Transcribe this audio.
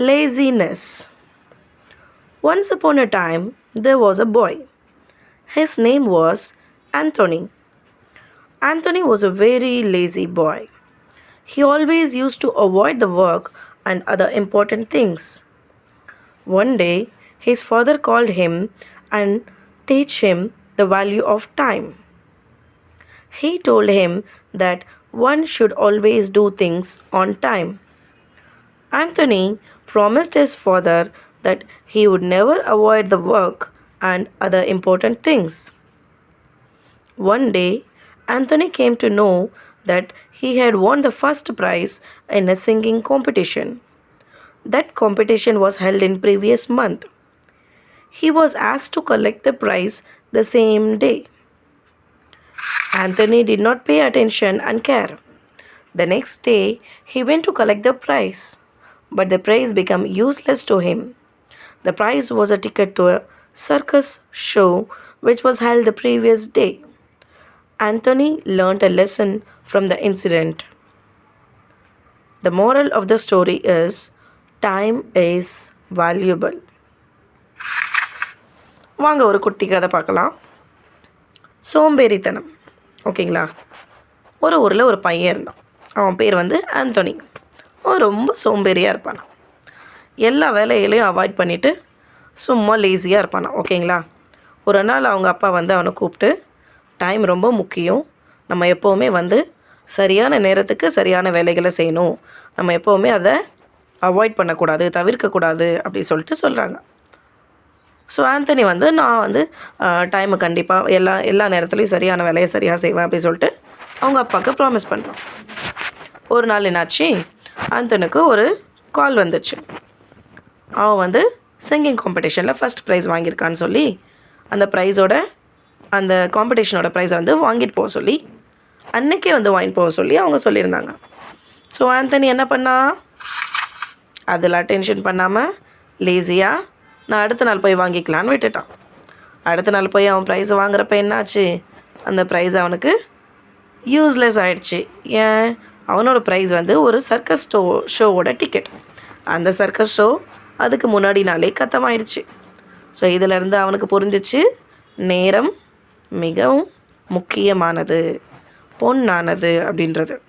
Laziness. Once upon a time, there was a boy. His name was Anthony. Anthony was a very lazy boy. He always used to avoid the work and other important things. One day, his father called him and teach him the value of time. He told him that one should always do things on time. Anthony promised his father that he would never avoid the work and other important things. One day, Anthony came to know that he had won the first prize in a singing competition. That competition was held in previous month. He was asked to collect the prize the same day. Anthony did not pay attention and care. The next day, he went to collect the prize, but the prize became useless to him. The prize was a ticket to a circus show which was held the previous day. Anthony learned a lesson from the incident. The moral of the story is time is valuable. வாங்க ஒரு குட்டி கதை பார்க்கலாம். சோம்பேறித்தனம். ஓகேங்களா? ஒரு ஊரில் ஒரு பையன் இருந்தான். அவன் பேர் ஆந்தோனி. அவன் ரொம்ப சோம்பேறியாக இருப்பான். எல்லா வேலைகளையும் அவாய்ட் பண்ணிவிட்டு சும்மா லேசியாக இருப்பான். ஓகேங்களா? ஒரு நாள் அவங்க அப்பா அவனை கூப்பிட்டு, டைம் ரொம்ப முக்கியம், நம்ம எப்போவுமே சரியான நேரத்துக்கு சரியான வேலைகளை செய்யணும், நம்ம எப்போவுமே அதை அவாய்ட் பண்ணக்கூடாது, தவிர்க்கக்கூடாது அப்படி சொல்லிட்டு சொல்கிறாங்க. ஸோ ஆந்தனி நான் டைமை கண்டிப்பாக எல்லா நேரத்துலையும் சரியான வேலையை சரியாக செய்வேன் அப்படி சொல்லிட்டு அவங்க அப்பாவுக்கு ப்ராமிஸ் பண்ணுறான். ஒரு நாள் என்னாச்சு, ஆந்தனுக்கு ஒரு கால் வந்துச்சு. அவன் சிங்கிங் காம்படிஷனில் ஃபஸ்ட் ப்ரைஸ் வாங்கியிருக்கான்னு சொல்லி அந்த காம்படிஷனோட ப்ரைஸை வாங்கிட்டு போக சொல்லி அன்றைக்கே வாங்கிட்டு போக சொல்லி அவங்க சொல்லியிருந்தாங்க. ஸோ ஆந்தனி என்ன பண்ணா, அதில் அட்டென்ஷன் பண்ணாமல் லேசியாக நான் அடுத்த நாள் போய் வாங்கிக்கலான்னு விட்டுட்டான். அடுத்த நாள் போய் அவன் ப்ரைஸை வாங்குறப்ப என்னாச்சு, அந்த ப்ரைஸ் அவனுக்கு யூஸ்லெஸ் ஆகிடுச்சு. ஏன்? அவனோட ப்ரைஸ் ஒரு சர்க்கஸ் ஷோவோட டிக்கெட். அந்த சர்க்கஸ் ஷோ அதுக்கு முன்னாடி நாளே கத்தமாயிடுச்சு. ஸோ இதிலேருந்து அவனுக்கு புரிஞ்சிச்சு, நேரம் மிகவும் முக்கியமானது, பொன்னானது அப்படின்றது.